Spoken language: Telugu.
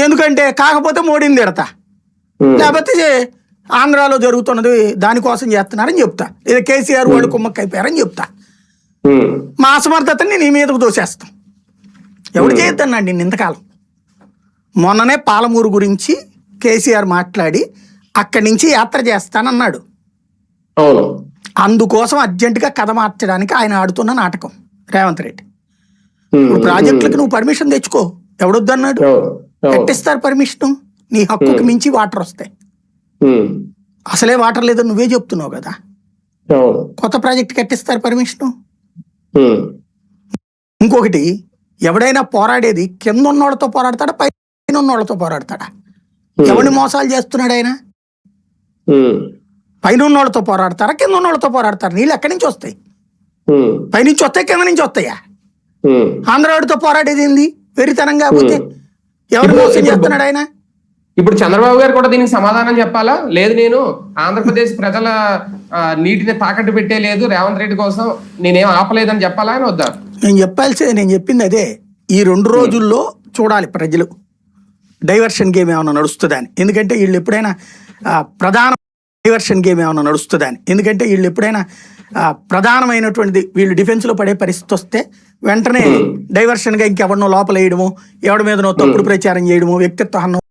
ఎందుకంటే కాకపోతే మోడీని తిడతా, లేకపోతే ఆంధ్రాలో జరుగుతున్నది దానికోసం చేస్తున్నారని చెప్తా, లేదా కేసీఆర్ వాళ్ళు కుమ్మక్క అయిపోయారని చెప్తా. మా అసమర్థతని నీ మీదకు దోసేస్తాం. ఎవడు చేయొద్దన్నాడు నిన్ను ఇంతకాలం. మొన్ననే పాలమూరు గురించి కేసీఆర్ మాట్లాడి అక్కడి నుంచి యాత్ర చేస్తానన్నాడు. అందుకోసం అర్జెంటుగా కథ మార్చడానికి ఆయన ఆడుతున్న నాటకం రేవంత్ రెడ్డి. ఇప్పుడు ప్రాజెక్టులకు నువ్వు పర్మిషన్ తెచ్చుకో, ఎవడొద్దన్నాడు? కట్టిస్తారు పర్మిషన్, నీ హక్కుకి మించి వాటర్ వస్తాయి. అసలే వాటర్ లేదని నువ్వే చెప్తున్నావు కదా. కొత్త ప్రాజెక్ట్ కట్టిస్తారు పర్మిషన్. ఇంకొకటి, ఎవడైనా పోరాడేది కింద ఉన్నోళ్ళతో పోరాడతాడా పైన ఉన్నోళ్ళతో పోరాడతాడా? ఎవరిని మోసాలు చేస్తున్నాడు ఆయన? పైన ఉన్నోళ్ళతో పోరాడతారా కింద ఉన్నోళ్ళతో పోరాడతారు? నీళ్ళు ఎక్కడి నుంచి వస్తాయి? పైనుంచి వస్తాయి కింద నుంచి వస్తాయా? ఆంధ్రావాడితో పోరాడేది ఏంది? వెరితనం కాకపోతే ఎవరు మోసం చేస్తున్నాడు ఆయన? ఇప్పుడు చంద్రబాబు గారు కూడా దీనికి సమాధానం చెప్పాలా? లేదు, నేను ఆంధ్రప్రదేశ్ ప్రజల నీటిని తాకట్టు పెట్టే లేదు, రేవంత్ రెడ్డి కోసం నేనేం ఆపలేదని చెప్పాలా అని వద్దా? నేను చెప్పింది అదే. ఈ 2 రోజుల్లో చూడాలి ప్రజలు డైవర్షన్ గేమ్ ఏమైనా నడుస్తుందని. ఎందుకంటే వీళ్ళు ఎప్పుడైనా ప్రధానమైనటువంటిది వీళ్ళు డిఫెన్స్లో పడే పరిస్థితి వస్తే వెంటనే డైవర్షన్గా ఇంకెవరినో లోపల వేయడము, ఎవడి మీదనో తప్పుడు ప్రచారం చేయడము, వ్యక్తిత్వ హనం